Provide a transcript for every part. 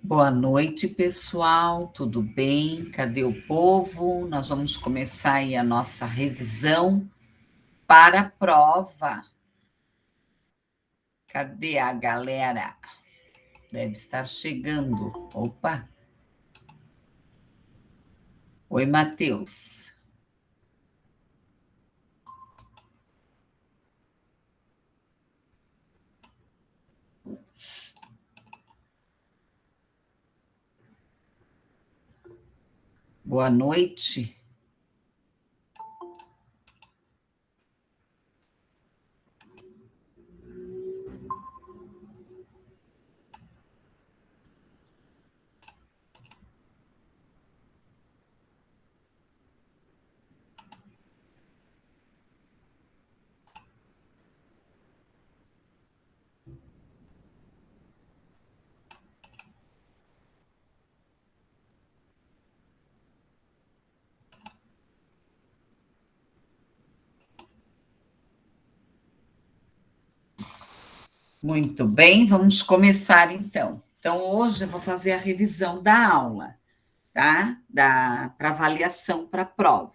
Boa noite, pessoal. Tudo bem? Cadê o povo? Nós vamos começar aí a nossa revisão para a prova. Cadê a galera? Deve estar chegando. Opa! Oi, Matheus. Boa noite. Muito bem, vamos começar então. Então, hoje eu vou fazer a revisão da aula, tá? Para avaliação para a prova.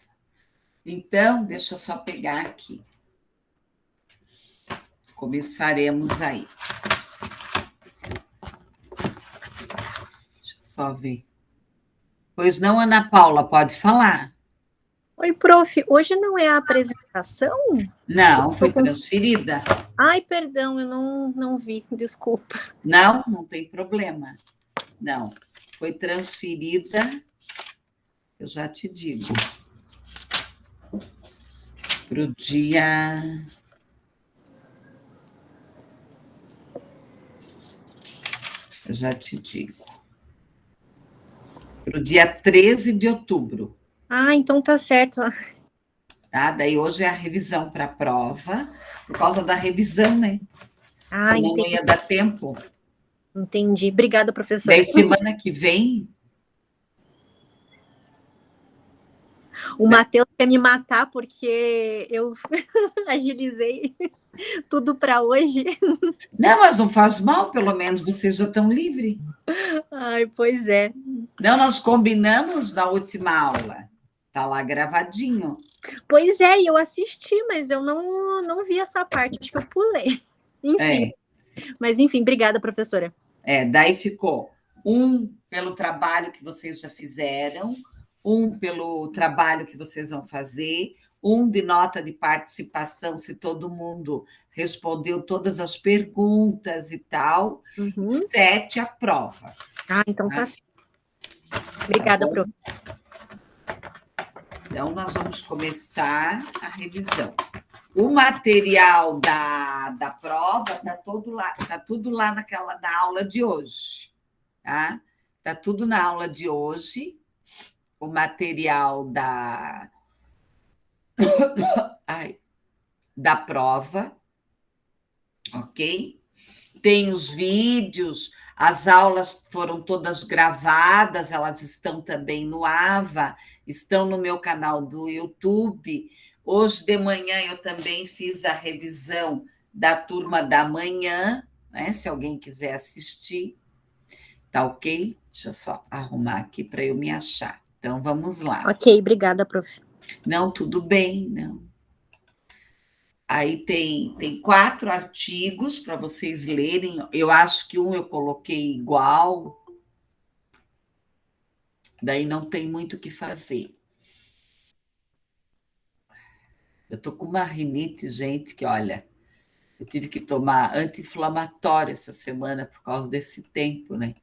Então, deixa eu só pegar aqui. Começaremos aí. Deixa eu só ver. Pois não, Ana Paula, pode falar? Oi, prof. Hoje não é a apresentação? Não, foi transferida. Ai, perdão, eu não vi, desculpa. Não, não tem problema. Não, foi transferida, eu já te digo, para o dia. Eu já te digo. Para o dia 13 de outubro. Ah, então tá certo. Tá? Daí hoje é a revisão para a prova, por causa da revisão, né? Ah, Senão não entendi. ia dar tempo. Entendi. Obrigada, Daí professora. semana que vem. O Matheus quer me matar porque eu agilizei tudo para hoje. Não, mas não faz mal, pelo menos vocês já estão livres. Ai, pois é. Não, nós combinamos na última aula. Está lá gravadinho. Pois é, e eu assisti, mas eu não vi essa parte, acho que eu pulei. Enfim. É. Mas enfim, obrigada, professora. Daí ficou um pelo trabalho que vocês já fizeram, um pelo trabalho que vocês vão fazer, um de nota de participação, se todo mundo respondeu todas as perguntas e tal, Uhum. 7 a prova. Ah, então tá Tá? certo. Tá Obrigada, bom? prof. Então, nós vamos começar a revisão. O material da prova está tudo lá naquela da aula de hoje. Tá? Tá tudo na aula de hoje. O material da prova, ok? Tem os vídeos, as aulas foram todas gravadas, elas estão também no AVA, estão no meu canal do YouTube. Hoje de manhã eu também fiz a revisão da turma da manhã, né? Se alguém quiser assistir, tá ok? Deixa eu só arrumar aqui para eu me achar. Então vamos lá. Ok, obrigada, prof. Não, tudo bem, não. Aí tem 4 artigos para vocês lerem. Eu acho que um eu coloquei igual, daí não tem muito o que fazer. Eu tô com uma rinite, gente, que olha, eu tive que tomar anti-inflamatório essa semana por causa desse tempo, né?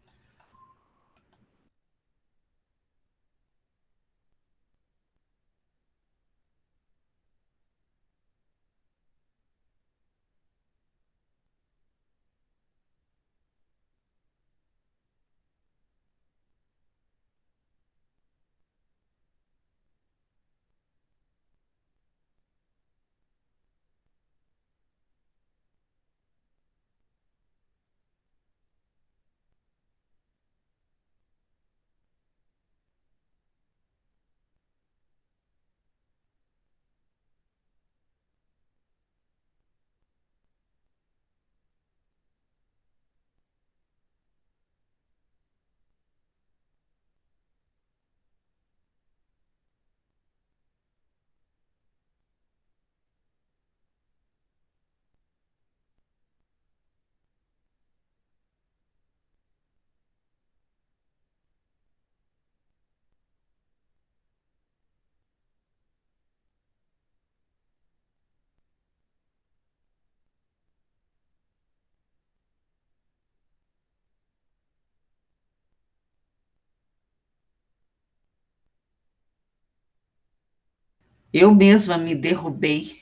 Eu mesma me derrubei.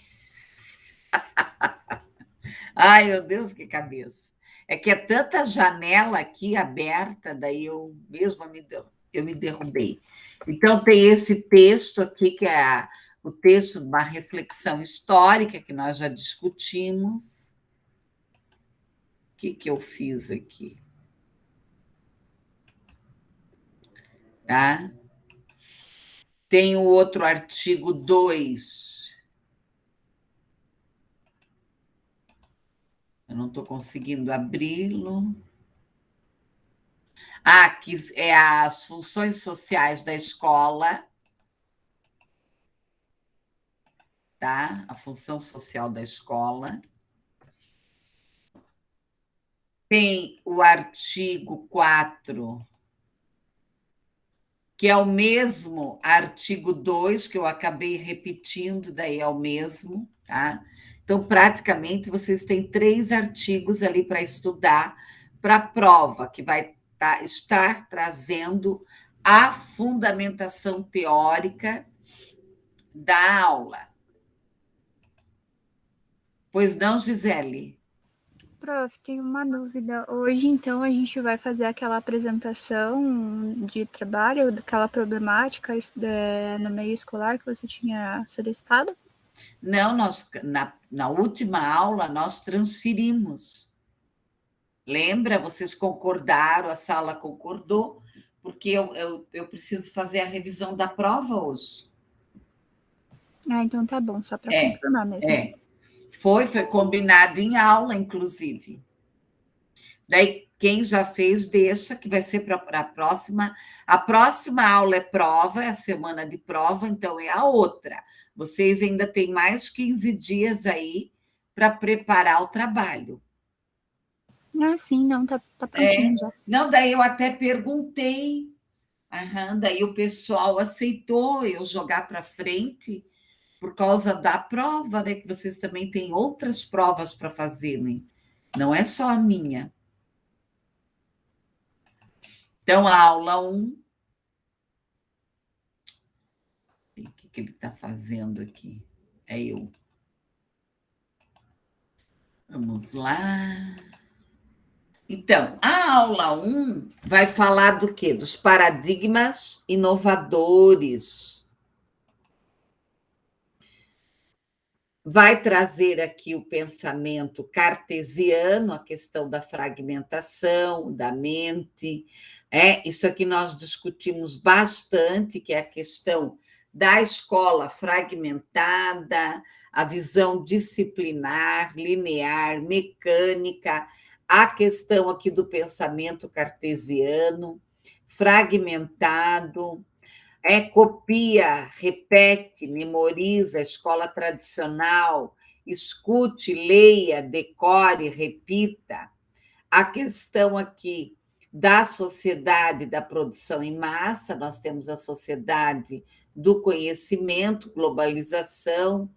Ai, meu Deus, que cabeça. É que é tanta janela aqui aberta, daí eu mesma eu me derrubei. Então, tem esse texto aqui, que é o texto de uma reflexão histórica, que nós já discutimos. O que, que eu fiz aqui? Tá? Tem o outro artigo 2. Eu não estou conseguindo abri-lo. Ah, que é as funções sociais da escola, tá? A função social da escola. Tem o artigo 4, que é o mesmo artigo 2, que eu acabei repetindo, daí é o mesmo, tá? Então, praticamente, vocês têm 3 artigos ali para estudar para a prova, que vai estar trazendo a fundamentação teórica da aula. Pois não, Gisele? Prof, tem uma dúvida. Hoje, então, a gente vai fazer aquela apresentação de trabalho, daquela problemática no meio escolar que você tinha solicitado? Não, na última aula nós transferimos. Lembra? Vocês concordaram, a sala concordou, porque eu preciso fazer a revisão da prova hoje. Ah, então tá bom, só para confirmar mesmo. Foi combinado em aula, inclusive. Daí, quem já fez, deixa, que vai ser para a próxima. A próxima aula é prova, é a semana de prova, então é a outra. Vocês ainda têm mais 15 dias aí para preparar o trabalho. Ah, sim, não, tá prontinho já. Não, daí eu até perguntei, daí o pessoal aceitou eu jogar para frente por causa da prova, né? Que vocês também têm outras provas para fazer, né? Não é só a minha. Então, a aula 1. O que ele está fazendo aqui? É eu. Vamos lá. Então, a aula 1 vai falar do quê? Dos paradigmas inovadores. Vai trazer aqui o pensamento cartesiano, a questão da fragmentação, da mente. Isso aqui nós discutimos bastante, que é a questão da escola fragmentada, a visão disciplinar, linear, mecânica, a questão aqui do pensamento cartesiano, fragmentado, copia, repete, memoriza, escola tradicional, escute, leia, decore, repita. A questão aqui da sociedade da produção em massa, nós temos a sociedade do conhecimento, globalização,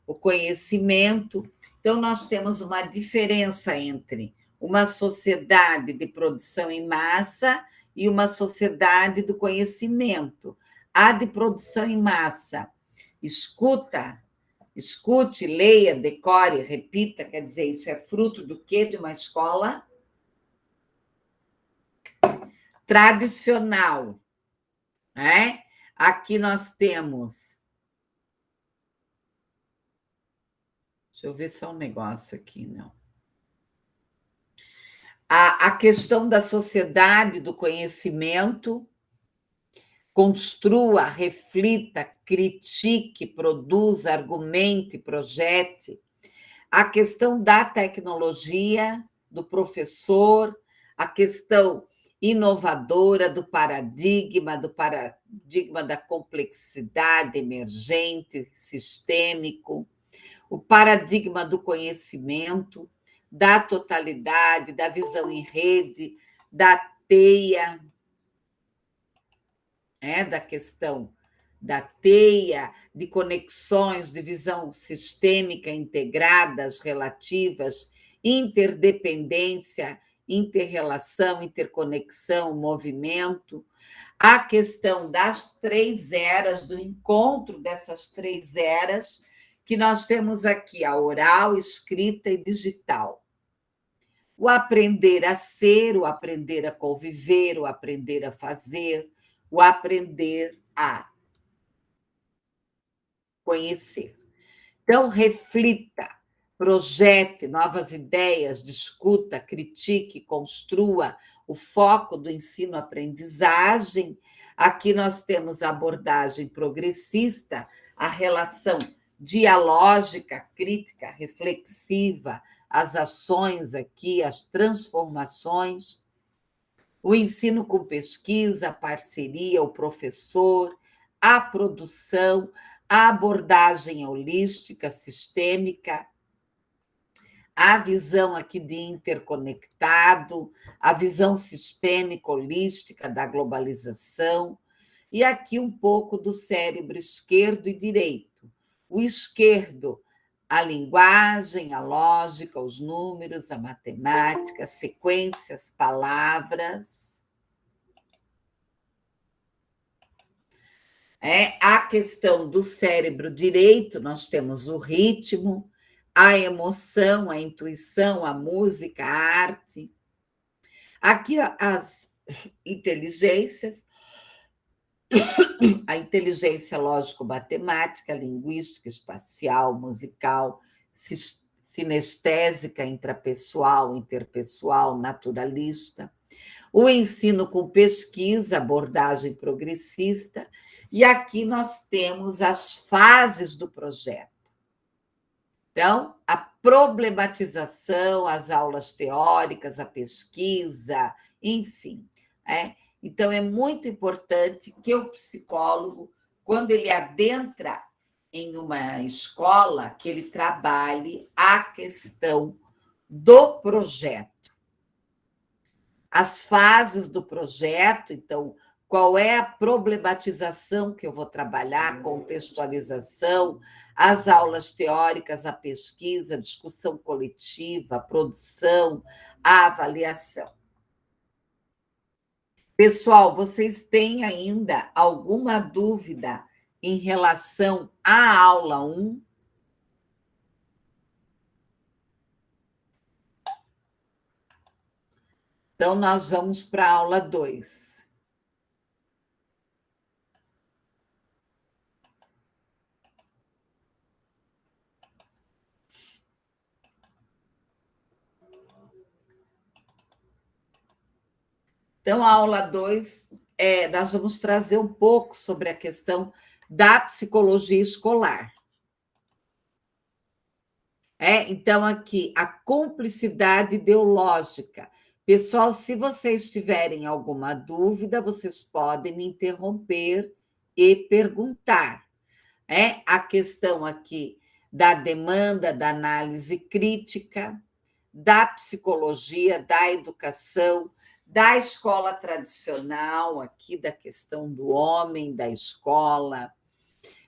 o conhecimento. Então, nós temos uma diferença entre uma sociedade de produção em massa e uma sociedade do conhecimento. A de produção em massa, escute, leia, decore, repita, quer dizer, isso é fruto do quê? De uma escola tradicional, né? Aqui nós temos... Deixa eu ver só um negócio aqui, não. A questão da sociedade do conhecimento, construa, reflita, critique, produza, argumente, projete. A questão da tecnologia, do professor, a questão inovadora do paradigma da complexidade emergente, sistêmico, o paradigma do conhecimento, da totalidade, da visão em rede, da teia, da questão da teia, de conexões, de visão sistêmica integradas, relativas, interdependência interrelação, interconexão, movimento, a questão das 3 eras, do encontro dessas 3 eras, que nós temos aqui, a oral, escrita e digital. O aprender a ser, o aprender a conviver, o aprender a fazer, o aprender a conhecer. Então, reflita, projete novas ideias, discuta, critique, construa o foco do ensino-aprendizagem. Aqui nós temos a abordagem progressista, a relação dialógica, crítica, reflexiva, as ações aqui, as transformações, o ensino com pesquisa, a parceria, o professor, a produção, a abordagem holística, sistêmica, a visão aqui de interconectado, a visão sistêmica, holística da globalização, e aqui um pouco do cérebro esquerdo e direito. O esquerdo, a linguagem, a lógica, os números, a matemática, sequências, palavras. A questão do cérebro direito, nós temos o ritmo, a emoção, a intuição, a música, a arte. Aqui as inteligências, a inteligência lógico-matemática, linguística, espacial, musical, sinestésica, intrapessoal, interpessoal, naturalista. O ensino com pesquisa, abordagem progressista. E aqui nós temos as fases do projeto. Então, a problematização, as aulas teóricas, a pesquisa, enfim. Então, é muito importante que o psicólogo, quando ele adentra em uma escola, que ele trabalhe a questão do projeto. As fases do projeto, então, qual é a problematização que eu vou trabalhar, contextualização, as aulas teóricas, a pesquisa, a discussão coletiva, a produção, a avaliação. Pessoal, vocês têm ainda alguma dúvida em relação à aula 1? Então, nós vamos para a aula 2. Então, a aula 2, nós vamos trazer um pouco sobre a questão da psicologia escolar. Então, aqui, a cumplicidade ideológica. Pessoal, se vocês tiverem alguma dúvida, vocês podem me interromper e perguntar. A questão aqui da demanda, da análise crítica, da psicologia, da educação, da escola tradicional, aqui da questão do homem, da escola.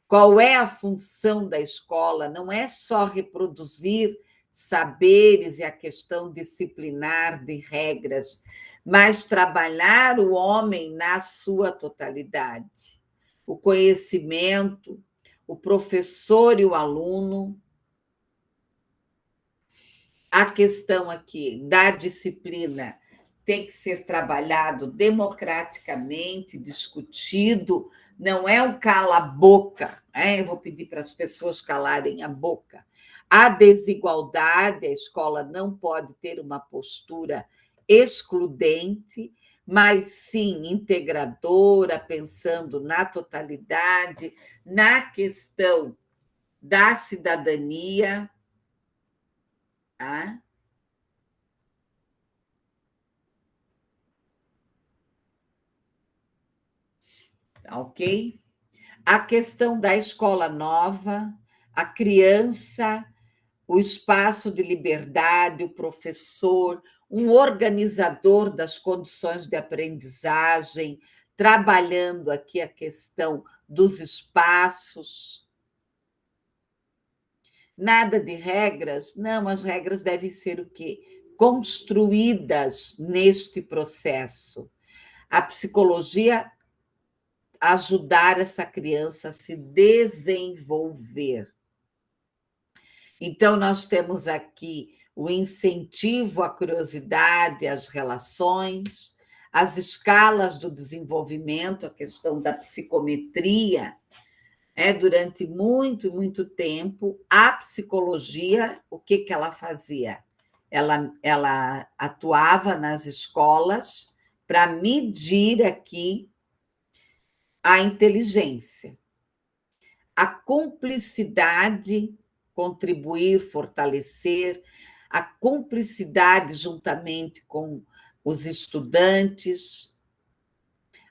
Qual é a função da escola? Não é só reproduzir saberes e a questão disciplinar de regras, mas trabalhar o homem na sua totalidade. O conhecimento, o professor e o aluno. A questão aqui da disciplina tem que ser trabalhado democraticamente, discutido, não é um cala-boca, eu vou pedir para as pessoas calarem a boca. A desigualdade, a escola não pode ter uma postura excludente, mas sim integradora, pensando na totalidade, na questão da cidadania. Tá? Ok? A questão da escola nova, a criança, o espaço de liberdade, o professor, um organizador das condições de aprendizagem, trabalhando aqui a questão dos espaços. Nada de regras? Não, as regras devem ser o quê? construídas neste processo. A psicologia ajudar essa criança a se desenvolver. Então, nós temos aqui o incentivo à curiosidade, às relações, as escalas do desenvolvimento, a questão da psicometria. Durante muito, muito tempo, a psicologia, o que ela fazia? Ela atuava nas escolas para medir aqui a inteligência, a cumplicidade, contribuir, fortalecer, a cumplicidade juntamente com os estudantes,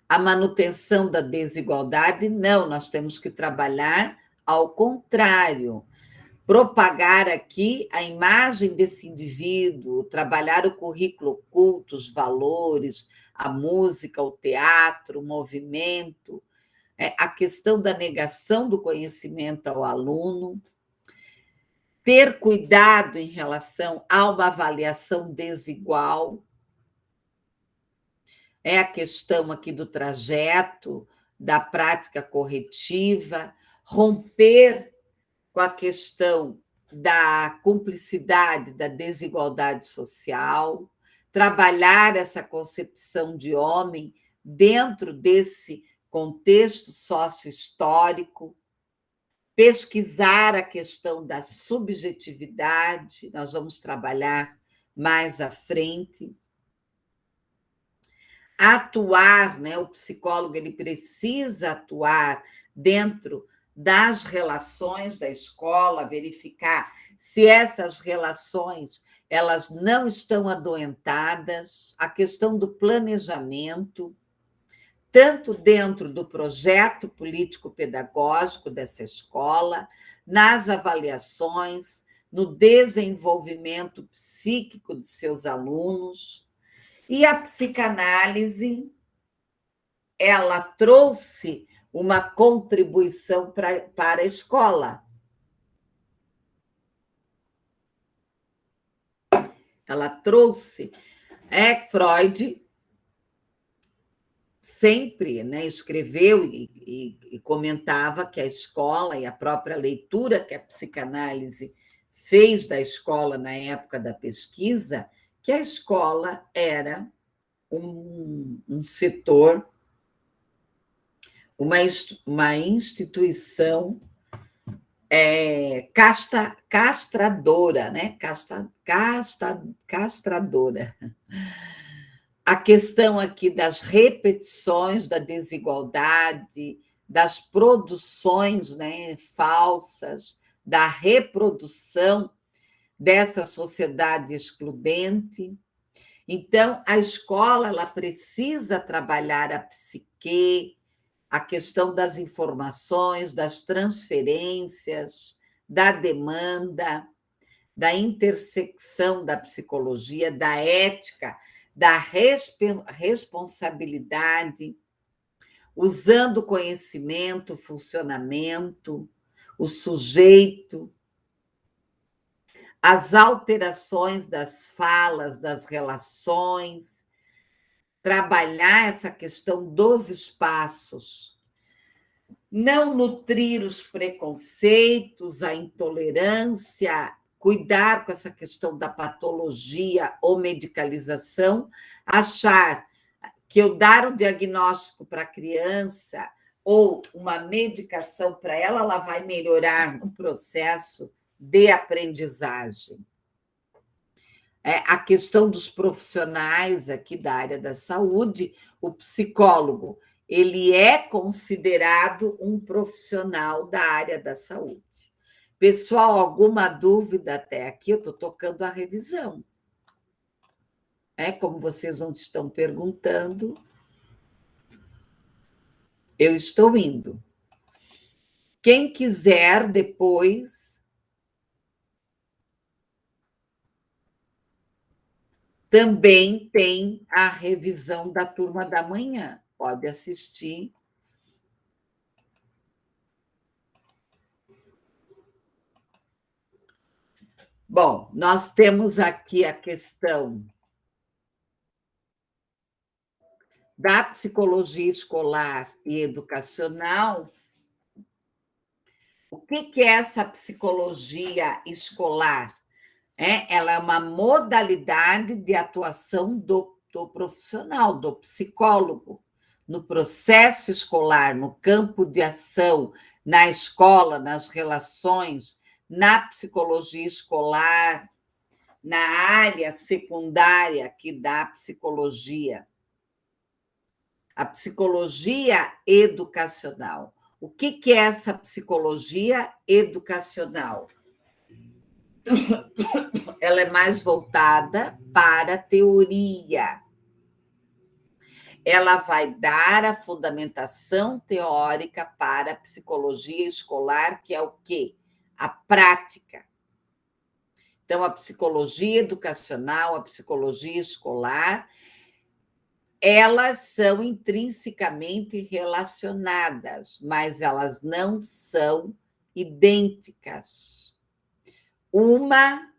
a manutenção da desigualdade. Não, nós temos que trabalhar ao contrário, propagar aqui a imagem desse indivíduo, trabalhar o currículo oculto, os valores, a música, o teatro, o movimento, a questão da negação do conhecimento ao aluno, ter cuidado em relação a uma avaliação desigual, a questão aqui do trajeto, da prática corretiva, romper com a questão da cumplicidade, da desigualdade social, trabalhar essa concepção de homem dentro desse contexto sócio-histórico, pesquisar a questão da subjetividade, nós vamos trabalhar mais à frente, atuar, o psicólogo ele precisa atuar dentro das relações da escola, verificar se essas relações elas não estão adoentadas, a questão do planejamento, tanto dentro do projeto político-pedagógico dessa escola, nas avaliações, no desenvolvimento psíquico de seus alunos. E a psicanálise, ela trouxe uma contribuição para a escola. Ela trouxe. Freud sempre escreveu e comentava que a escola e a própria leitura que a psicanálise fez da escola na época da pesquisa, que a escola era um setor, uma instituição castradora, castradora. A questão aqui das repetições da desigualdade, das produções falsas, da reprodução dessa sociedade excludente. Então, a escola ela precisa trabalhar a psique, a questão das informações, das transferências, da demanda, da intersecção da psicologia, da ética, da responsabilidade, usando o conhecimento, o funcionamento, o sujeito, as alterações das falas, das relações, trabalhar essa questão dos espaços, não nutrir os preconceitos, a intolerância, cuidar com essa questão da patologia ou medicalização, achar que eu dar um diagnóstico para a criança ou uma medicação para ela, ela vai melhorar no processo de aprendizagem. A questão dos profissionais aqui da área da saúde, o psicólogo, ele é considerado um profissional da área da saúde. Pessoal, alguma dúvida até aqui? Eu estou tocando a revisão. Como vocês não estão perguntando, eu estou indo. Quem quiser depois, também tem a revisão da turma da manhã. Pode assistir. Bom, nós temos aqui a questão da psicologia escolar e educacional. O que é essa psicologia escolar? Ela é uma modalidade de atuação do profissional, do psicólogo, no processo escolar, no campo de ação, na escola, nas relações, na psicologia escolar, na área secundária aqui da psicologia. A psicologia educacional. O que é essa psicologia educacional? Ela é mais voltada para a teoria. Ela vai dar a fundamentação teórica para a psicologia escolar, que é o quê? A prática. Então, a psicologia educacional, a psicologia escolar, elas são intrinsecamente relacionadas, mas elas não são idênticas. Uma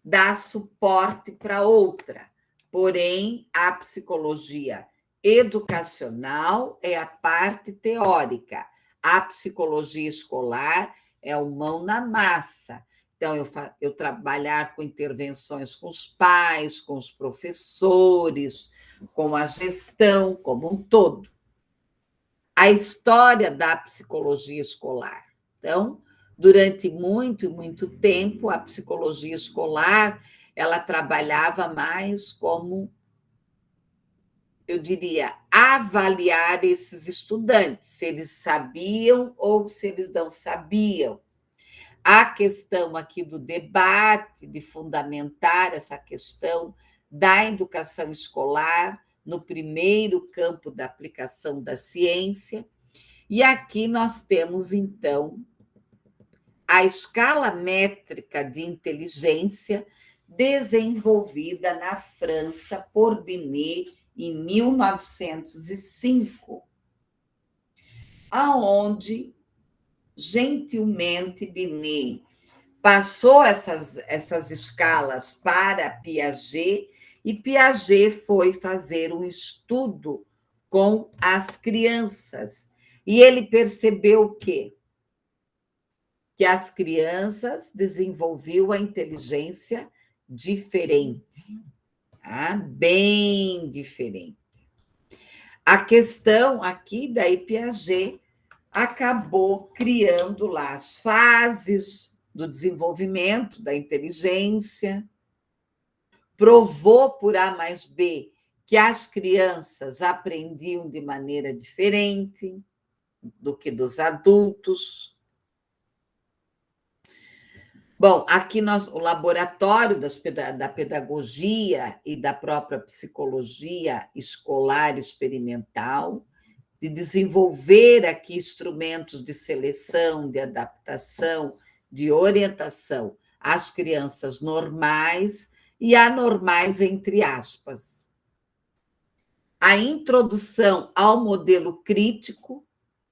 dá suporte para outra, porém, a psicologia educacional é a parte teórica, a psicologia escolar é o mão na massa. Então, eu trabalhar com intervenções com os pais, com os professores, com a gestão como um todo. A história da psicologia escolar. Então, durante muito tempo, a psicologia escolar, ela trabalhava mais como, eu diria, avaliar esses estudantes, se eles sabiam ou se eles não sabiam. A questão aqui do debate, de fundamentar essa questão da educação escolar no primeiro campo da aplicação da ciência. E aqui nós temos, então, a escala métrica de inteligência desenvolvida na França por Binet em 1905, aonde, gentilmente, Binet passou essas escalas para Piaget, e Piaget foi fazer um estudo com as crianças. E ele percebeu o quê? Que as crianças desenvolviam a inteligência diferente, tá? Bem diferente. A questão aqui, daí Piaget acabou criando lá as fases do desenvolvimento da inteligência, provou por A mais B que as crianças aprendiam de maneira diferente do que dos adultos. Bom, aqui o laboratório da pedagogia e da própria psicologia escolar experimental, de desenvolver aqui instrumentos de seleção, de adaptação, de orientação às crianças normais e anormais, entre aspas. A introdução ao modelo crítico,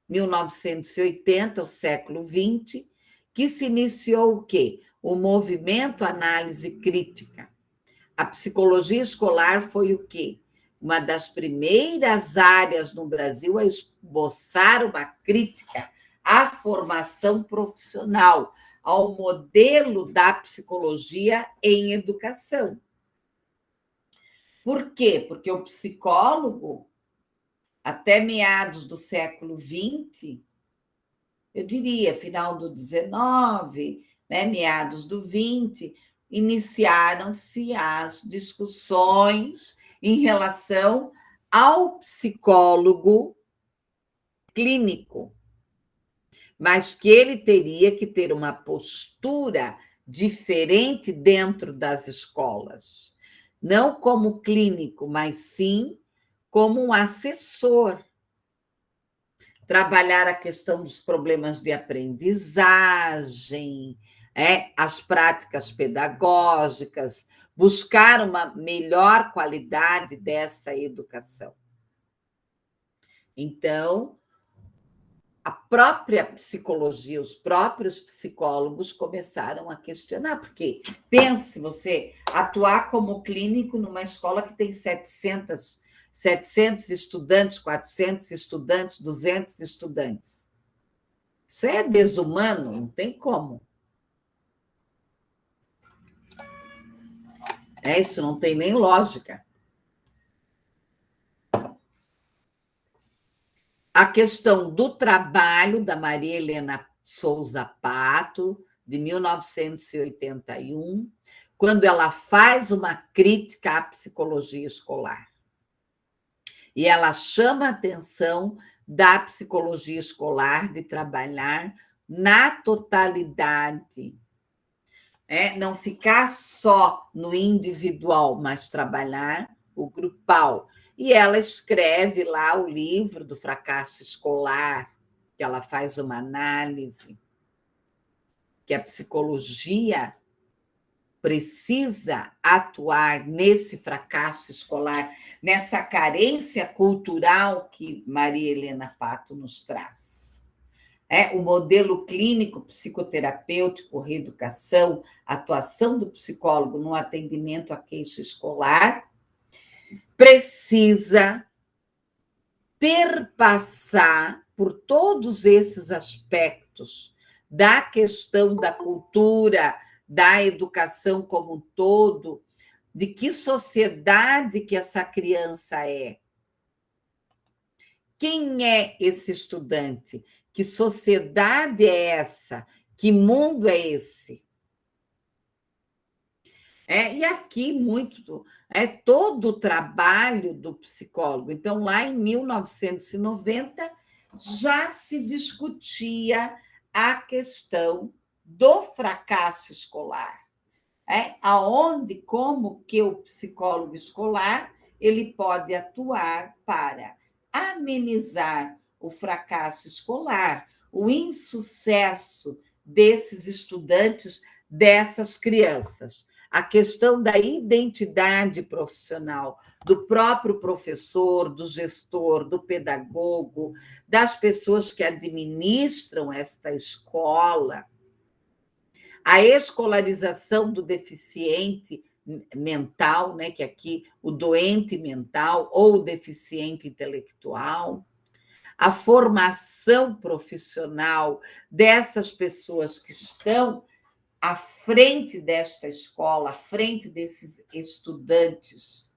1980, o século XX, que se iniciou o quê? O movimento análise crítica. A psicologia escolar foi o quê? Uma das primeiras áreas no Brasil a esboçar uma crítica à formação profissional, ao modelo da psicologia em educação. Por quê? Porque o psicólogo, até meados do século XX, eu diria, final do XIX, né, meados do XX, iniciaram-se as discussões em relação ao psicólogo clínico, mas que ele teria que ter uma postura diferente dentro das escolas, não como clínico, mas sim como um assessor. Trabalhar a questão dos problemas de aprendizagem, as práticas pedagógicas, buscar uma melhor qualidade dessa educação. Então, a própria psicologia, os próprios psicólogos começaram a questionar, porque pense você atuar como clínico numa escola que tem 700 estudantes, 400 estudantes, 200 estudantes. Isso é desumano, não tem como. Isso não tem nem lógica. A questão do trabalho da Maria Helena Souza Pato, de 1981, quando ela faz uma crítica à psicologia escolar. E ela chama a atenção da psicologia escolar de trabalhar na totalidade. Não ficar só no individual, mas trabalhar o grupal. E ela escreve lá o livro do fracasso escolar, que ela faz uma análise, que a psicologia precisa atuar nesse fracasso escolar, nessa carência cultural que Maria Helena Pato nos traz. O modelo clínico, psicoterapêutico, reeducação, atuação do psicólogo no atendimento à queixa escolar, precisa perpassar por todos esses aspectos da questão da cultura, da educação como um todo, de que sociedade que essa criança é. Quem é esse estudante? Que sociedade é essa? Que mundo é esse? E aqui todo o trabalho do psicólogo. Então, lá em 1990, já se discutia a questão do fracasso escolar. Aonde, como que o psicólogo escolar ele pode atuar para amenizar o fracasso escolar, o insucesso desses estudantes, dessas crianças. A questão da identidade profissional do próprio professor, do gestor, do pedagogo, das pessoas que administram esta escola, a escolarização do deficiente mental, que aqui o doente mental ou o deficiente intelectual, a formação profissional dessas pessoas que estão à frente desta escola, à frente desses estudantes,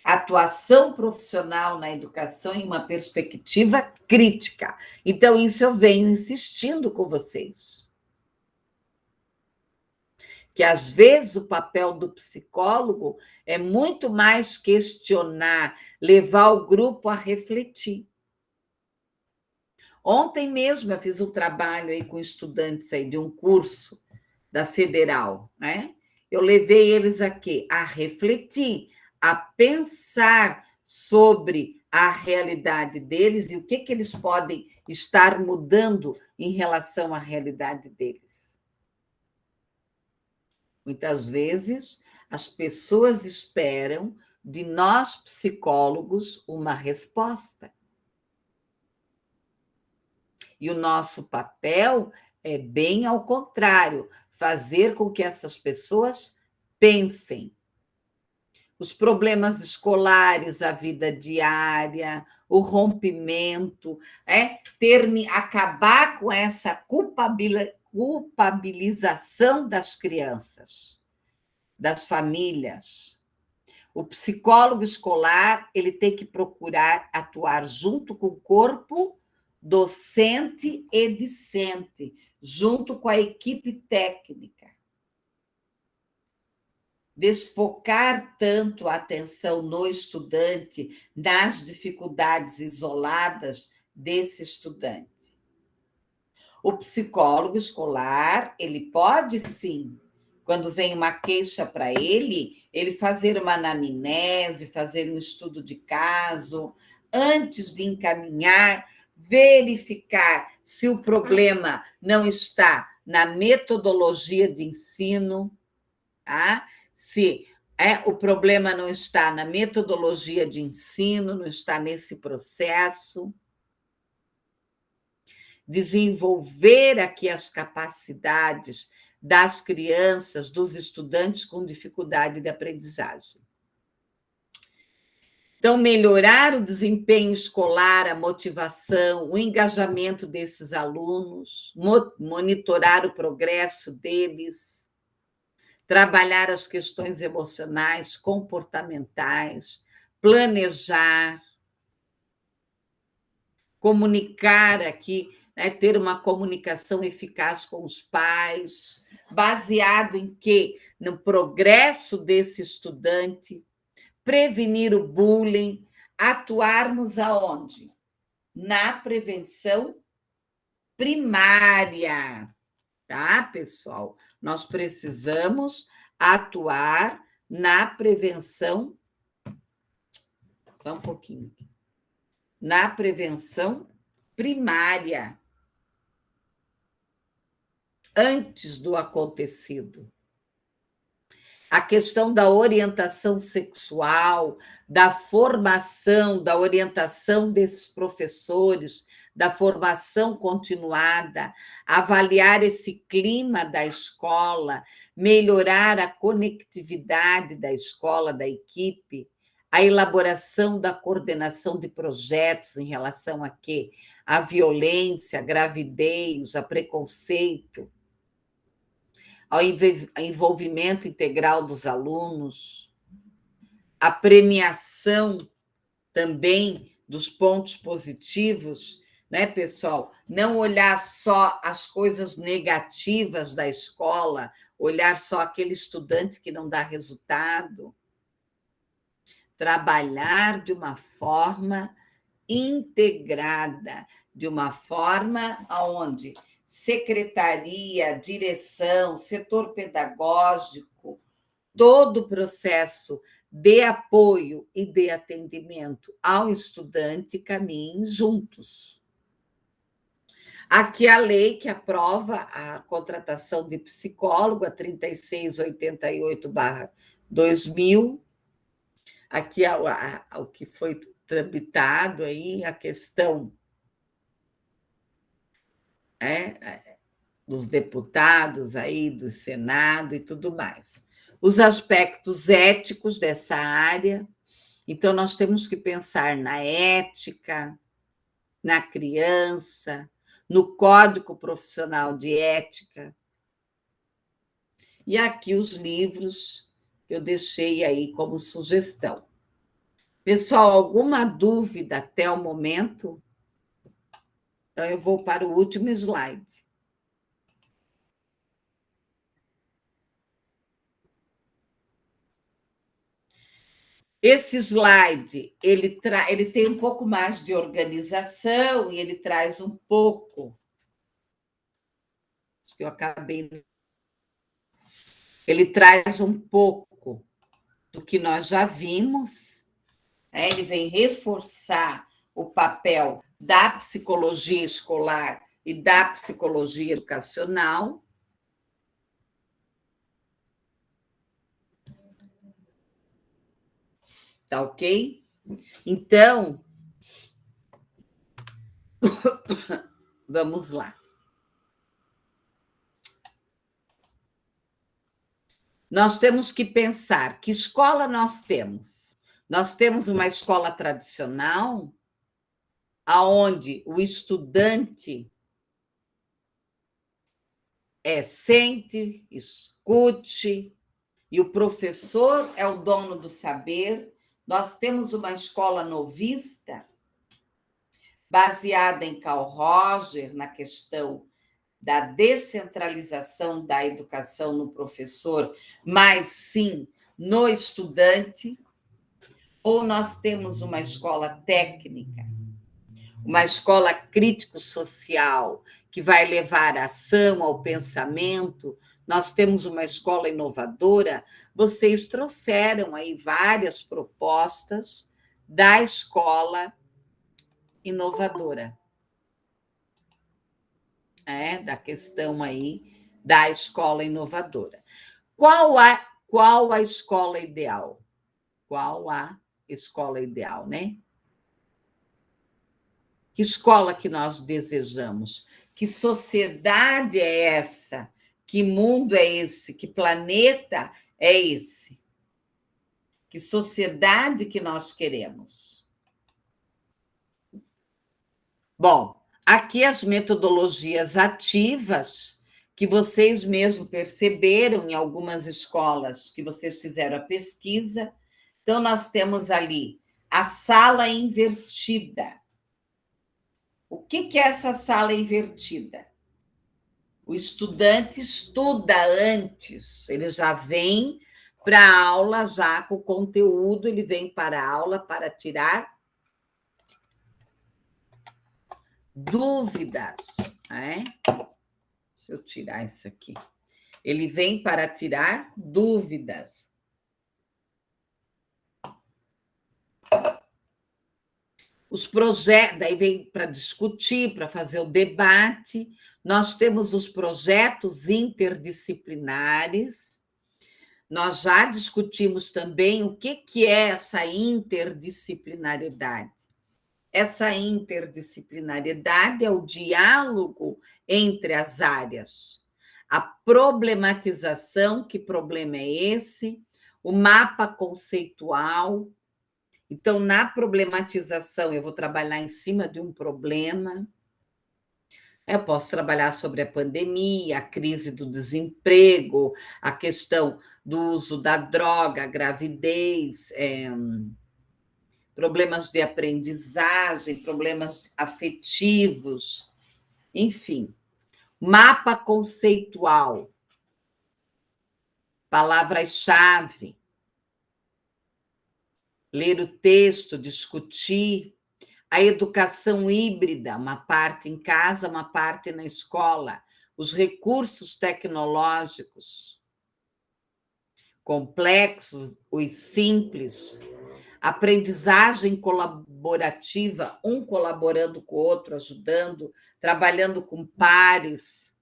atuação profissional na educação em uma perspectiva crítica. Então, isso eu venho insistindo com vocês. Que, às vezes, o papel do psicólogo é muito mais questionar, levar o grupo a refletir. Ontem mesmo eu fiz um trabalho aí com estudantes aí de um curso da Federal, Eu levei eles aqui a refletir, a pensar sobre a realidade deles e o que eles podem estar mudando em relação à realidade deles. Muitas vezes, as pessoas esperam de nós, psicólogos, uma resposta. E o nosso papel é bem ao contrário, fazer com que essas pessoas pensem. Os problemas escolares, a vida diária, o rompimento, acabar com essa culpabilização das crianças, das famílias. O psicólogo escolar ele tem que procurar atuar junto com o corpo docente e discente, junto com a equipe técnica. Desfocar tanto a atenção no estudante, nas dificuldades isoladas desse estudante. O psicólogo escolar, ele pode, sim, quando vem uma queixa para ele fazer uma anamnese, fazer um estudo de caso, antes de encaminhar, verificar se o problema não está na metodologia de ensino, tá? Se o problema não está na metodologia de ensino, não está nesse processo. desenvolver aqui as capacidades das crianças, dos estudantes com dificuldade de aprendizagem. Então, melhorar o desempenho escolar, a motivação, o engajamento desses alunos, monitorar o progresso deles, trabalhar as questões emocionais, comportamentais, planejar, comunicar aqui, né, ter uma comunicação eficaz com os pais, baseado em quê? No progresso desse estudante, prevenir o bullying, atuarmos aonde? Na prevenção primária, tá, pessoal? Nós precisamos atuar na prevenção. Só um pouquinho. Na prevenção primária, antes do acontecido. A questão da orientação sexual, da formação, da orientação desses professores, da formação continuada, avaliar esse clima da escola, melhorar a conectividade da escola, da equipe, a elaboração da coordenação de projetos em relação a quê? A violência, a gravidez, a preconceito, ao envolvimento integral dos alunos, a premiação também dos pontos positivos, né, pessoal? Não olhar só as coisas negativas da escola, olhar só aquele estudante que não dá resultado. Trabalhar de uma forma integrada, de uma forma onde secretaria, direção, setor pedagógico, todo o processo de apoio e de atendimento ao estudante caminhem juntos. Aqui a lei que aprova a contratação de psicólogo, a 3688/2000, aqui o que foi tramitado aí, a questão dos deputados aí, do Senado e tudo mais. Os aspectos éticos dessa área. Então, nós temos que pensar na ética, na criança, no Código Profissional de Ética. E aqui os livros que eu deixei aí como sugestão. Pessoal, alguma dúvida até o momento? Então, eu vou para o último slide. Esse slide, ele tem um pouco mais de organização e ele traz um pouco... Acho que eu acabei... Ele traz um pouco do que nós já vimos, né? Ele vem reforçar o papel da psicologia escolar e da psicologia educacional. Tá ok? Então, vamos lá. Nós temos que pensar que escola nós temos. Nós temos uma escola tradicional, onde o estudante sente, escute, e o professor é o dono do saber. Nós temos uma escola novista, baseada em Carl Roger, na questão da descentralização da educação no professor, mas sim no estudante. Ou nós temos uma escola técnica, uma escola crítico-social, que vai levar a ação, ao pensamento. Nós temos uma escola inovadora. Vocês trouxeram aí várias propostas da escola inovadora. Da questão aí da escola inovadora. Qual a escola ideal? Qual a escola ideal, né? Que escola que nós desejamos? Que sociedade é essa? Que mundo é esse? Que planeta é esse? Que sociedade que nós queremos? Bom, aqui as metodologias ativas que vocês mesmos perceberam em algumas escolas que vocês fizeram a pesquisa. Então, nós temos ali a sala invertida. O que é essa sala invertida? O estudante estuda antes, ele já vem para a aula já com o conteúdo, ele vem para a aula para tirar dúvidas, né? Deixa eu tirar isso aqui. Ele vem para tirar dúvidas. Os projetos, daí vem para discutir, para fazer o debate. Nós temos os projetos interdisciplinares. Nós já discutimos também o que é essa interdisciplinariedade. Essa interdisciplinariedade é o diálogo entre as áreas, a problematização, que problema é esse, o mapa conceitual. Então, na problematização, eu vou trabalhar em cima de um problema. Eu posso trabalhar sobre a pandemia, a crise do desemprego, a questão do uso da droga, a gravidez, problemas de aprendizagem, problemas afetivos, enfim. Mapa conceitual, palavras-chave, ler o texto, discutir, a educação híbrida, uma parte em casa, uma parte na escola, os recursos tecnológicos, complexos, os simples, aprendizagem colaborativa, um colaborando com o outro, ajudando, trabalhando com pares,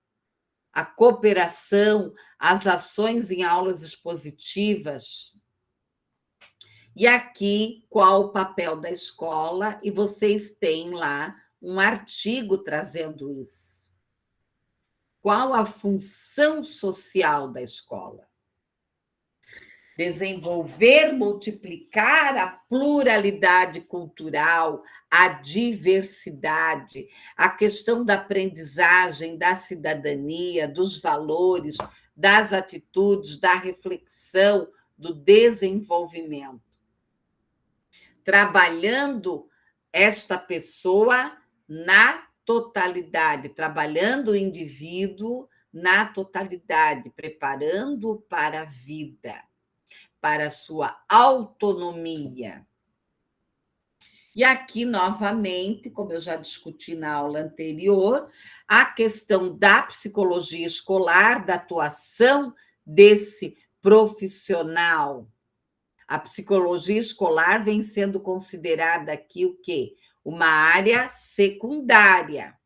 a cooperação, as ações em aulas expositivas. E aqui, qual o papel da escola? E vocês têm lá um artigo trazendo isso. Qual a função social da escola? Desenvolver, multiplicar a pluralidade cultural, a diversidade, a questão da aprendizagem, da cidadania, dos valores, das atitudes, da reflexão, do desenvolvimento. Trabalhando esta pessoa na totalidade, trabalhando o indivíduo na totalidade, preparando-o para a vida, para a sua autonomia. E aqui, novamente, como eu já discuti na aula anterior, a questão da psicologia escolar, da atuação desse profissional. A psicologia escolar vem sendo considerada aqui o quê? Uma área secundária.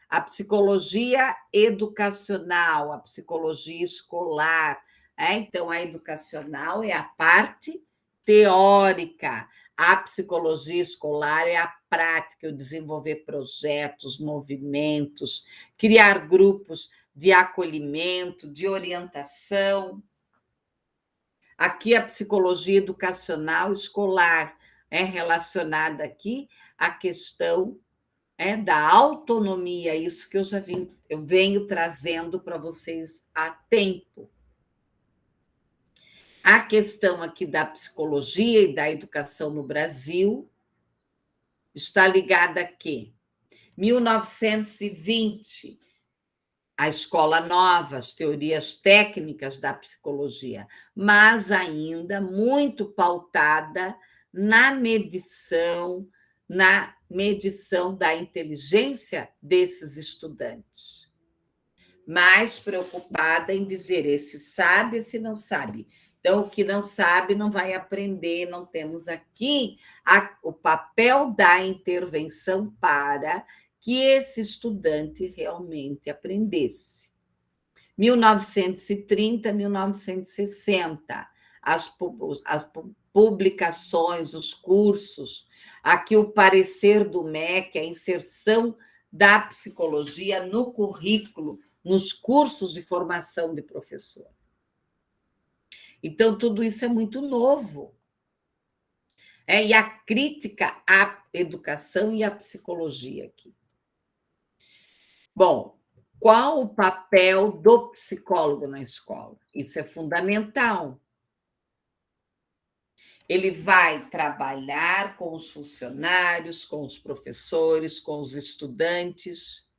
A psicologia educacional, a psicologia escolar. Então, a educacional é a parte teórica, a psicologia escolar é a prática, o desenvolver projetos, movimentos, criar grupos de acolhimento, de orientação. Aqui a psicologia educacional escolar é relacionada aqui à questão da autonomia, isso que eu venho trazendo para vocês há tempo. A questão aqui da psicologia e da educação no Brasil está ligada a quê? 1920, a escola nova, as teorias técnicas da psicologia, mas ainda muito pautada na medição da inteligência desses estudantes. Mais preocupada em dizer esse sabe, esse não sabe. Então, o que não sabe não vai aprender, não temos aqui o papel da intervenção para que esse estudante realmente aprendesse. 1930, 1960, as publicações, os cursos, aqui o parecer do MEC, a inserção da psicologia no currículo, nos cursos de formação de professor. Então, tudo isso é muito novo. E a crítica à educação e à psicologia aqui. Bom, qual o papel do psicólogo na escola? Isso é fundamental. Ele vai trabalhar com os funcionários, com os professores, com os estudantes,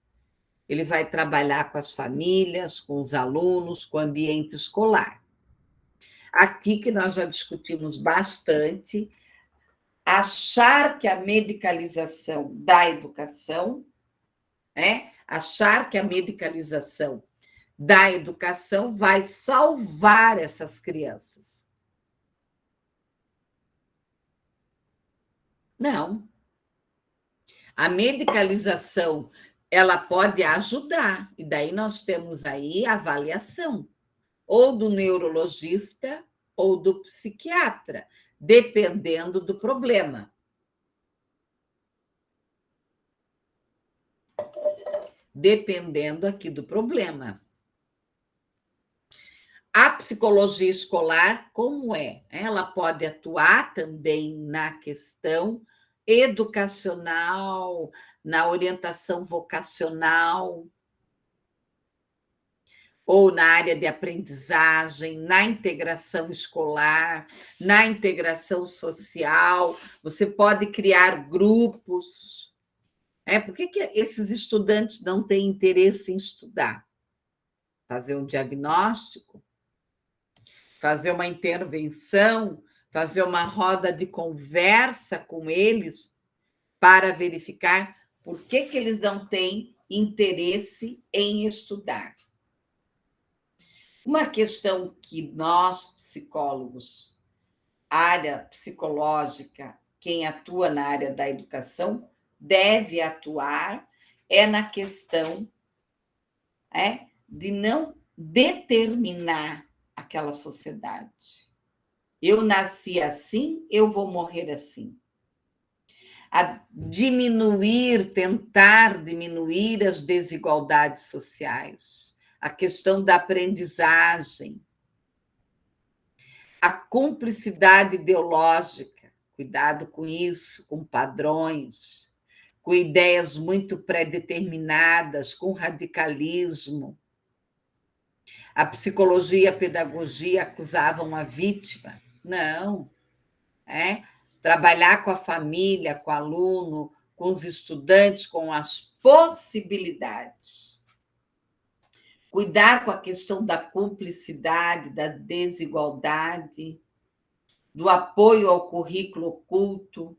ele vai trabalhar com as famílias, com os alunos, com o ambiente escolar. Aqui que nós já discutimos bastante, achar que a medicalização da educação, achar que a medicalização da educação vai salvar essas crianças. Não. A medicalização, ela pode ajudar, e daí nós temos aí a avaliação, ou do neurologista ou do psiquiatra, dependendo do problema. Dependendo aqui do problema. A psicologia escolar, como é? Ela pode atuar também na questão educacional, na orientação vocacional, ou na área de aprendizagem, na integração escolar, na integração social. Você pode criar grupos. Por que esses estudantes não têm interesse em estudar? Fazer um diagnóstico, fazer uma intervenção, fazer uma roda de conversa com eles para verificar por que eles não têm interesse em estudar. Uma questão que nós, psicólogos, área psicológica, quem atua na área da educação, deve atuar é na questão de não determinar aquela sociedade. Eu nasci assim, eu vou morrer assim. A tentar diminuir as desigualdades sociais, a questão da aprendizagem, a cumplicidade ideológica, cuidado com isso, com padrões, com ideias muito pré-determinadas, com radicalismo. A psicologia e a pedagogia acusavam a vítima. Não. Trabalhar com a família, com o aluno, com os estudantes, com as possibilidades. Cuidar com a questão da cumplicidade, da desigualdade, do apoio ao currículo oculto.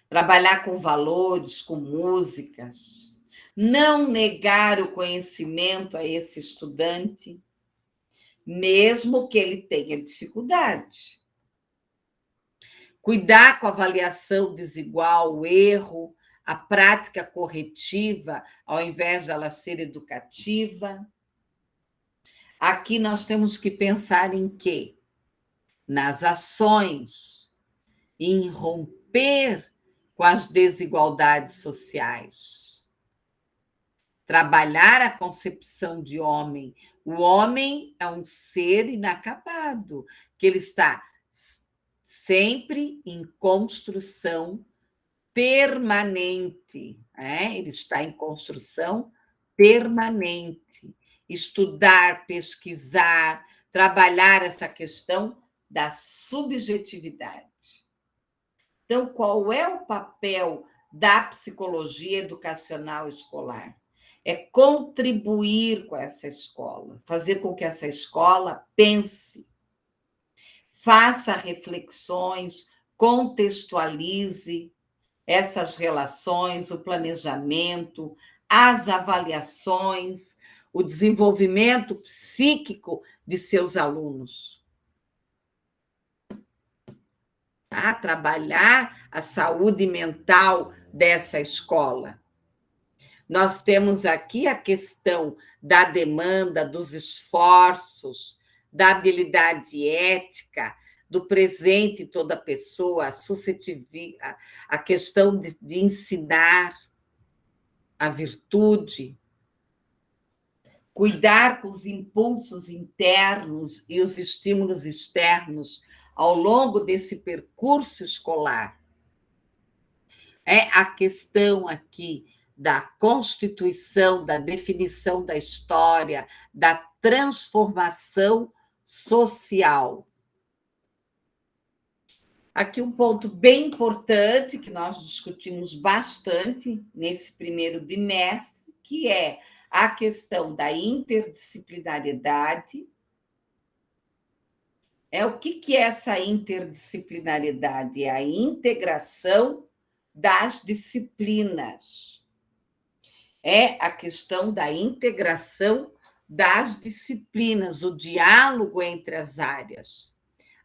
Trabalhar com valores, com músicas. Não negar o conhecimento a esse estudante, mesmo que ele tenha dificuldade. Cuidar com a avaliação desigual, o erro, a prática corretiva, ao invés de ela ser educativa. Aqui nós temos que pensar em quê? Nas ações, em romper com as desigualdades sociais. Trabalhar a concepção de homem. O homem é um ser inacabado, que ele está sempre em construção permanente. Ele está em construção permanente. Estudar, pesquisar, trabalhar essa questão da subjetividade. Então, qual é o papel da psicologia educacional escolar? É contribuir com essa escola, fazer com que essa escola pense, faça reflexões, contextualize essas relações, o planejamento, as avaliações, o desenvolvimento psíquico de seus alunos. Trabalhar a saúde mental dessa escola. Nós temos aqui a questão da demanda, dos esforços, da habilidade ética, do presente toda pessoa, a questão de ensinar. a virtude, cuidar com os impulsos internos e os estímulos externos ao longo desse percurso escolar. É a questão aqui da constituição, da definição da história, da transformação social. Aqui um ponto bem importante que nós discutimos bastante nesse primeiro bimestre, que é a questão da interdisciplinariedade. O que é essa interdisciplinariedade? É a integração das disciplinas. É a questão da integração das disciplinas, o diálogo entre as áreas.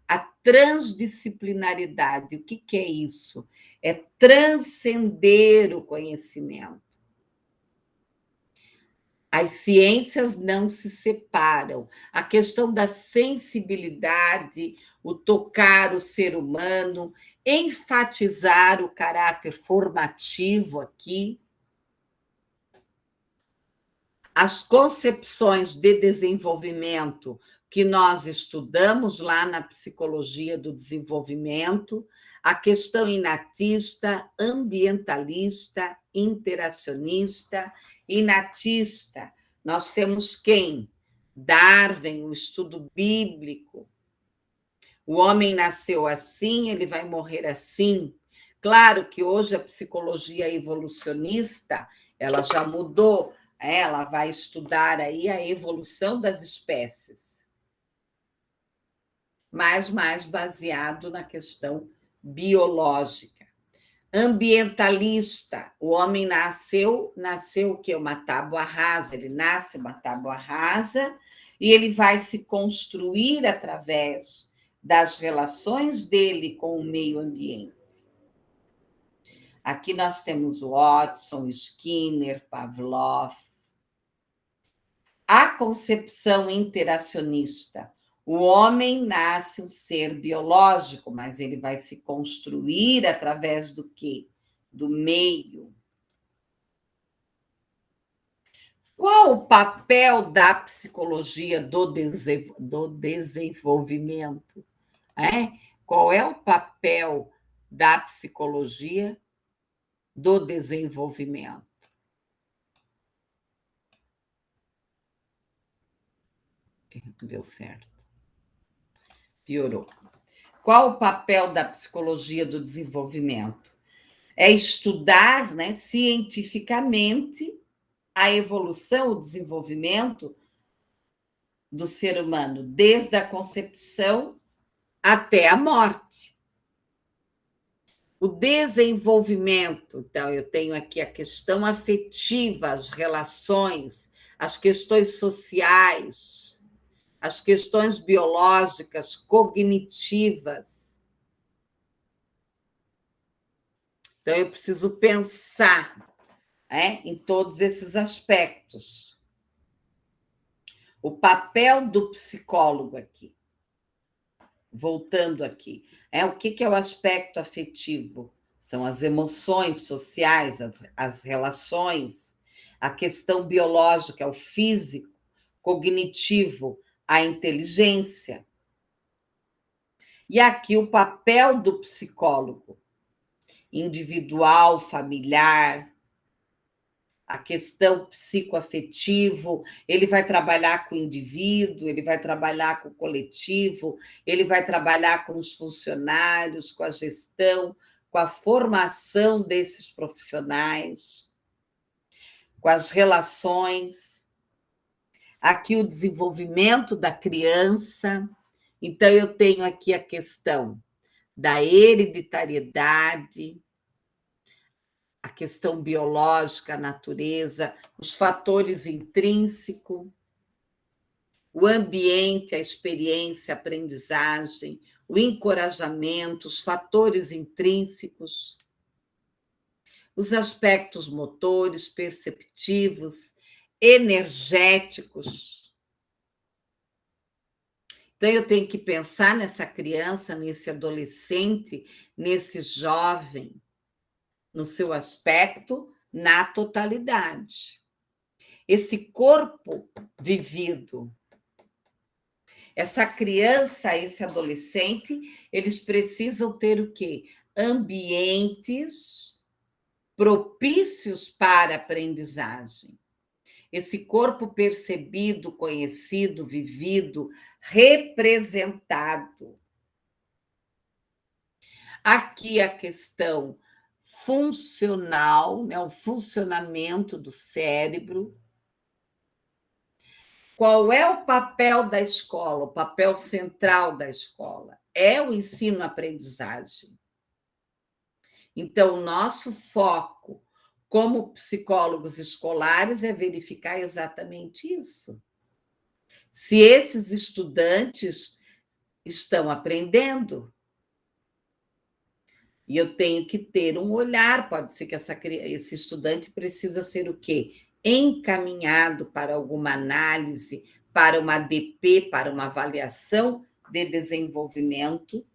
A transdisciplinaridade, o que é isso? É transcender o conhecimento. As ciências não se separam. A questão da sensibilidade, o tocar o ser humano, enfatizar o caráter formativo aqui. As concepções de desenvolvimento que nós estudamos lá na psicologia do desenvolvimento, a questão inatista, ambientalista, interacionista, inatista. Nós temos quem? Darwin, o estudo bíblico. O homem nasceu assim, ele vai morrer assim. Claro que hoje a psicologia evolucionista, ela já mudou, ela vai estudar aí a evolução das espécies, mas mais baseado na questão biológica. Ambientalista, o homem nasceu o quê? Uma tábua rasa, ele nasce uma tábua rasa e ele vai se construir através das relações dele com o meio ambiente. Aqui nós temos Watson, Skinner, Pavlov. A concepção interacionista. O homem nasce um ser biológico, mas ele vai se construir através do quê? Do meio. Qual o papel da psicologia do desenvolvimento? Qual é o papel da psicologia do desenvolvimento? Não deu certo. Piorou. Qual o papel da psicologia do desenvolvimento? É estudar, cientificamente a evolução, o desenvolvimento do ser humano, desde a concepção até a morte. O desenvolvimento, então, eu tenho aqui a questão afetiva, as relações, as questões sociais, as questões biológicas, cognitivas. Então, eu preciso pensar em todos esses aspectos. O papel do psicólogo aqui. Voltando aqui. O que é o aspecto afetivo? São as emoções sociais, as relações, a questão biológica, o físico, cognitivo, a inteligência. E aqui o papel do psicólogo, individual, familiar, a questão psicoafetivo, ele vai trabalhar com o indivíduo, ele vai trabalhar com o coletivo, ele vai trabalhar com os funcionários, com a gestão, com a formação desses profissionais, com as relações. Aqui o desenvolvimento da criança. Então, eu tenho aqui a questão da hereditariedade, a questão biológica, a natureza, os fatores intrínsecos, o ambiente, a experiência, a aprendizagem, o encorajamento, os fatores intrínsecos, os aspectos motores, perceptivos, energéticos. Então, eu tenho que pensar nessa criança, nesse adolescente, nesse jovem, no seu aspecto na totalidade. Esse corpo vivido, essa criança, esse adolescente, eles precisam ter o quê? Ambientes propícios para a aprendizagem. Esse corpo percebido, conhecido, vivido, representado. Aqui a questão funcional, né, o funcionamento do cérebro. Qual é o papel da escola, o papel central da escola? É o ensino-aprendizagem. Então, o nosso foco como psicólogos escolares é verificar exatamente isso. Se esses estudantes estão aprendendo. E eu tenho que ter um olhar, pode ser que esse estudante precisa ser o quê? Encaminhado para alguma análise, para uma ADP, para uma avaliação de desenvolvimento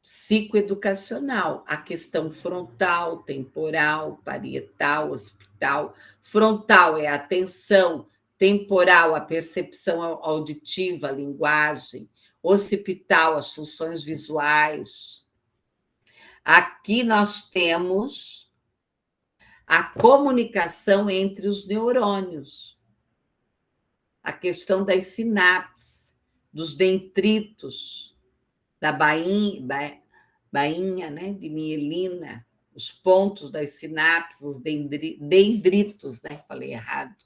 psicoeducacional, a questão frontal, temporal, parietal, occipital. Frontal é a atenção, temporal, a percepção auditiva, a linguagem, occipital, as funções visuais. Aqui nós temos a comunicação entre os neurônios, a questão das sinapses, dos dendritos, da bainha, né, de mielina, os pontos das sinapses, os dendritos, né? Falei errado.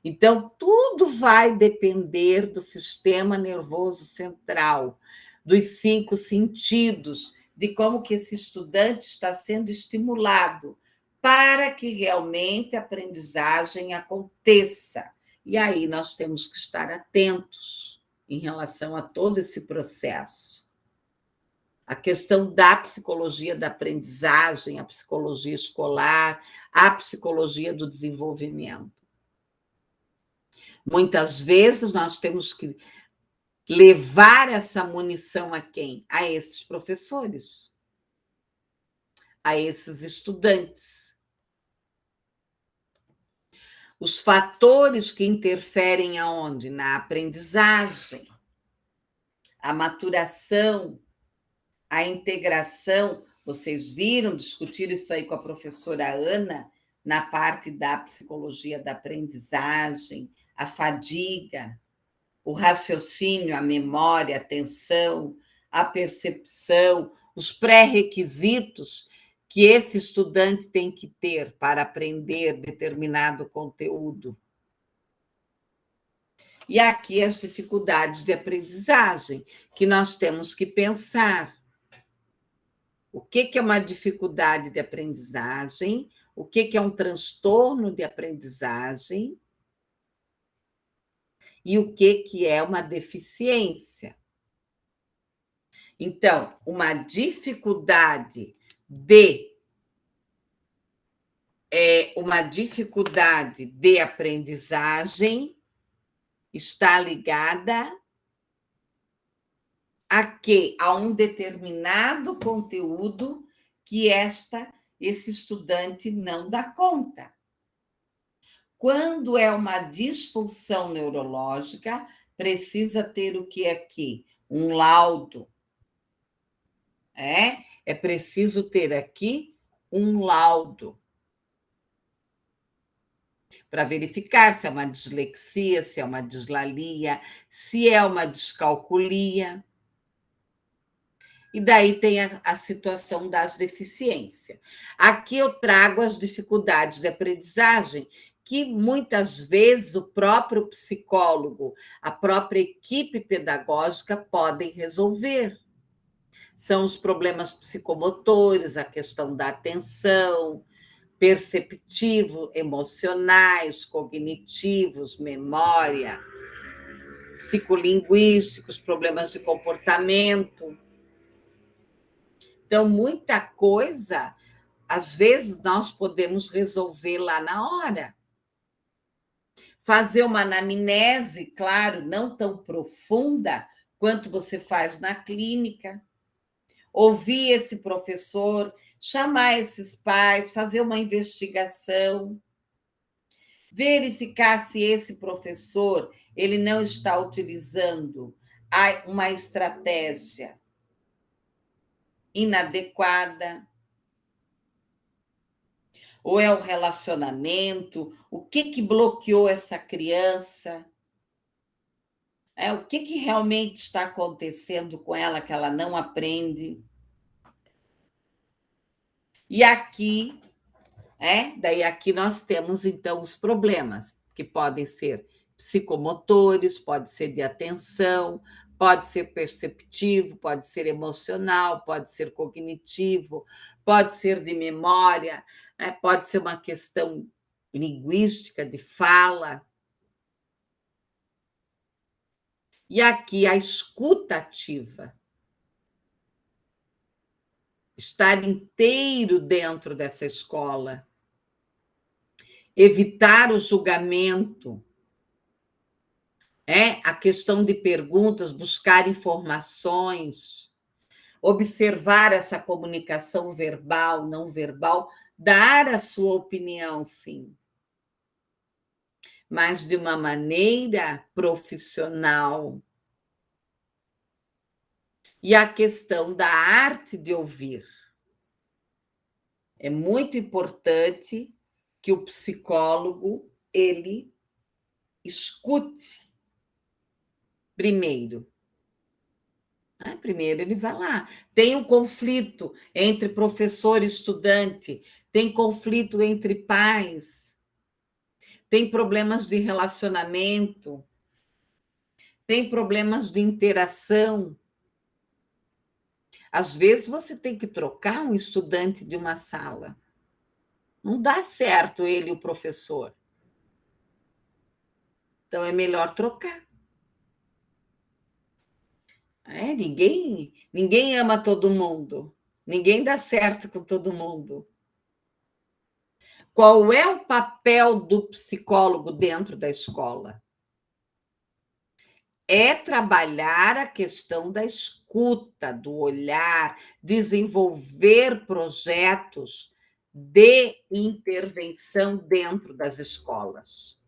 Então, tudo vai depender do sistema nervoso central, dos 5 sentidos, de como que esse estudante está sendo estimulado para que realmente a aprendizagem aconteça. E aí nós temos que estar atentos em relação a todo esse processo. A questão da psicologia da aprendizagem, a psicologia escolar, a psicologia do desenvolvimento. Muitas vezes nós temos que levar essa munição a quem? A esses professores, a esses estudantes. Os fatores que interferem aonde? Na aprendizagem, a maturação, a integração. Vocês viram, discutir isso aí com a professora Ana, na parte da psicologia da aprendizagem, a fadiga, o raciocínio, a memória, a atenção, a percepção, os pré-requisitos que esse estudante tem que ter para aprender determinado conteúdo. E aqui as dificuldades de aprendizagem, que nós temos que pensar. O que é uma dificuldade de aprendizagem? O que é um transtorno de aprendizagem? E o que é uma deficiência? Então, uma dificuldade de aprendizagem está ligada a quê? A um determinado conteúdo que esse estudante não dá conta. Quando é uma disfunção neurológica, precisa ter o que aqui? Um laudo. É preciso ter aqui um laudo para verificar se é uma dislexia, se é uma dislalia, se é uma descalculia. E daí tem a situação das deficiências. Aqui eu trago as dificuldades de aprendizagem que muitas vezes o próprio psicólogo, a própria equipe pedagógica podem resolver. São os problemas psicomotores, a questão da atenção, perceptivo, emocionais, cognitivos, memória, psicolinguísticos, problemas de comportamento. Então, muita coisa, às vezes, nós podemos resolver lá na hora. Fazer uma anamnese, claro, não tão profunda quanto você faz na clínica. ouvir esse professor, chamar esses pais, fazer uma investigação, verificar se esse professor ele não está utilizando uma estratégia inadequada, ou é o relacionamento, o que bloqueou essa criança, o que realmente está acontecendo com ela que ela não aprende. E aqui, daí aqui nós temos, então, os problemas, que podem ser psicomotores, pode ser de atenção, pode ser perceptivo, pode ser emocional, pode ser cognitivo, pode ser de memória, pode ser uma questão linguística, de fala. E aqui a escuta ativa. Estar inteiro dentro dessa escola. Evitar o julgamento. A questão de perguntas, buscar informações, observar essa comunicação verbal, não verbal, dar a sua opinião, sim, mas de uma maneira profissional. E a questão da arte de ouvir. É muito importante que o psicólogo ele escute primeiro. Primeiro ele vai lá. Tem um conflito entre professor e estudante, tem conflito entre pais, tem problemas de relacionamento, tem problemas de interação. Às vezes você tem que trocar um estudante de uma sala. Não dá certo ele e o professor. Então é melhor trocar. Ninguém ama todo mundo. Ninguém dá certo com todo mundo. Qual é o papel do psicólogo dentro da escola? É trabalhar a questão da escuta, do olhar, desenvolver projetos de intervenção dentro das escolas.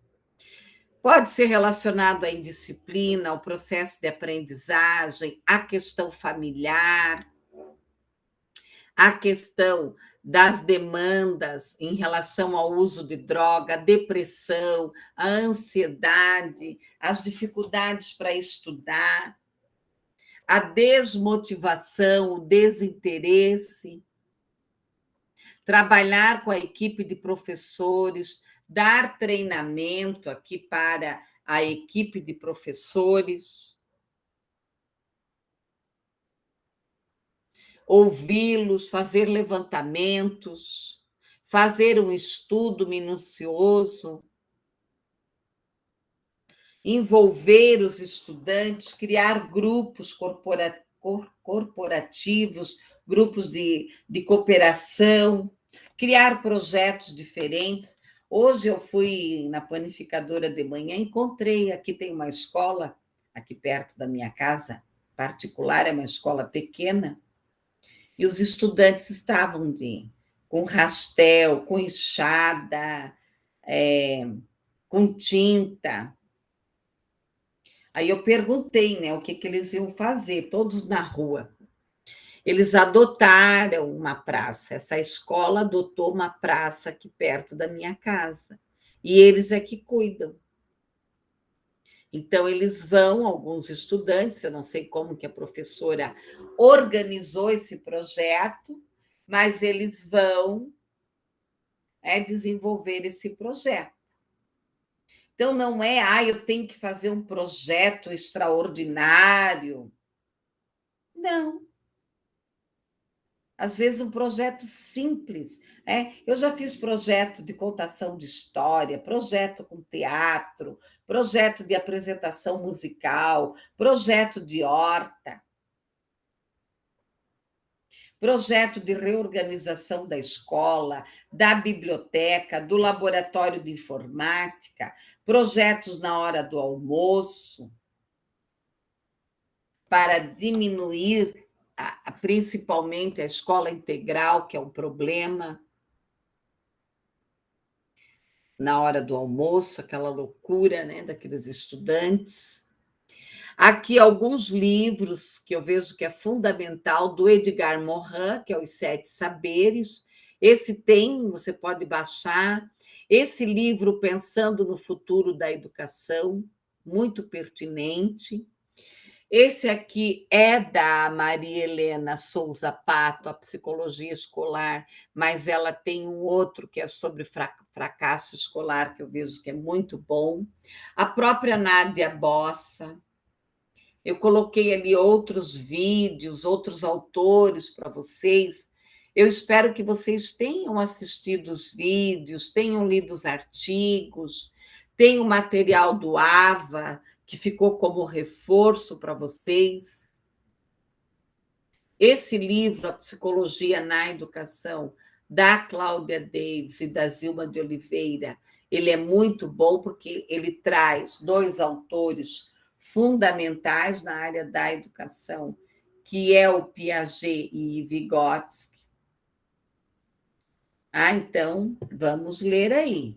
Pode ser relacionado à indisciplina, ao processo de aprendizagem, à questão familiar, à questão das demandas em relação ao uso de droga, a depressão, a ansiedade, as dificuldades para estudar, a desmotivação, o desinteresse. Trabalhar com a equipe de professores, dar treinamento aqui para a equipe de professores, ouvi-los, fazer levantamentos, fazer um estudo minucioso, envolver os estudantes, criar grupos corporativos, grupos de cooperação, criar projetos diferentes. Hoje eu fui na panificadora de manhã, encontrei, aqui tem uma escola, aqui perto da minha casa, particular, é uma escola pequena, e os estudantes estavam com rastel, com enxada, com tinta. Aí eu perguntei, o que eles iam fazer, todos na rua. Eles adotaram uma praça, essa escola adotou uma praça aqui perto da minha casa, e eles é que cuidam. Então, eles vão, alguns estudantes, eu não sei como que a professora organizou esse projeto, mas eles vão desenvolver esse projeto. Então, não é, eu tenho que fazer um projeto extraordinário. Não. Às vezes, um projeto simples. Eu já fiz projeto de contação de história, projeto com teatro, projeto de apresentação musical, projeto de horta, projeto de reorganização da escola, da biblioteca, do laboratório de informática, projetos na hora do almoço, para diminuir principalmente a escola integral, que é um problema, na hora do almoço, aquela loucura, né, daqueles estudantes. Aqui alguns livros que eu vejo que é fundamental, do Edgar Morin, que é Os Sete Saberes. Esse você pode baixar. Esse livro, Pensando no Futuro da Educação, muito pertinente. Esse aqui é da Maria Helena Souza Pato, a Psicologia Escolar, mas ela tem um outro que é sobre fracasso escolar, que eu vejo que é muito bom. A própria Nádia Bossa. Eu coloquei ali outros vídeos, outros autores para vocês. Eu espero que vocês tenham assistido os vídeos, tenham lido os artigos, tenham o material do AVA, que ficou como reforço para vocês. Esse livro, A Psicologia na Educação, da Cláudia Davis e da Zilma de Oliveira, ele é muito bom porque ele traz 2 autores fundamentais na área da educação, que é o Piaget e Vygotsky. Então, vamos ler aí.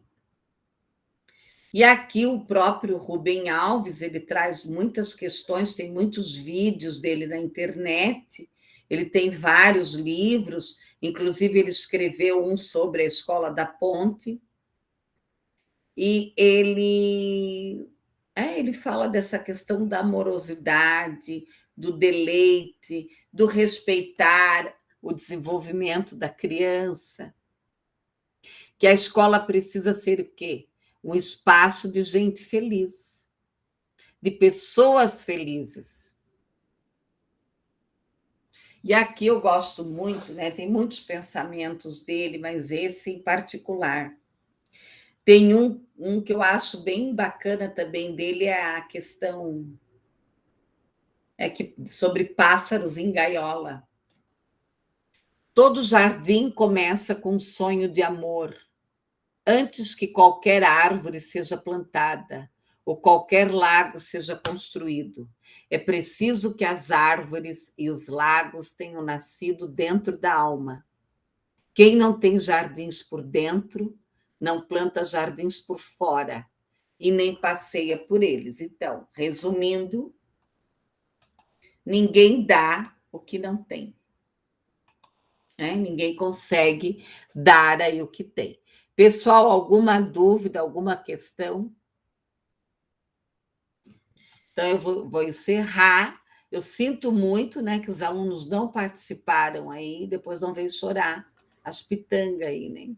E aqui o próprio Rubem Alves, ele traz muitas questões, tem muitos vídeos dele na internet, ele tem vários livros, inclusive ele escreveu um sobre a Escola da Ponte, e ele fala dessa questão da amorosidade, do deleite, do respeitar o desenvolvimento da criança, que a escola precisa ser o quê? Um espaço de gente feliz, de pessoas felizes. E aqui eu gosto muito, né? Tem muitos pensamentos dele, mas esse em particular. Tem um que eu acho bem bacana também dele, é a questão sobre pássaros em gaiola. Todo jardim começa com um sonho de amor, antes que qualquer árvore seja plantada ou qualquer lago seja construído. É preciso que as árvores e os lagos tenham nascido dentro da alma. Quem não tem jardins por dentro, não planta jardins por fora e nem passeia por eles. Então, resumindo, ninguém dá o que não tem. Ninguém consegue dar aí o que tem. Pessoal, alguma dúvida, alguma questão? Então, eu vou encerrar. Eu sinto muito, né, que os alunos não participaram aí, depois não veio chorar as pitangas aí, né?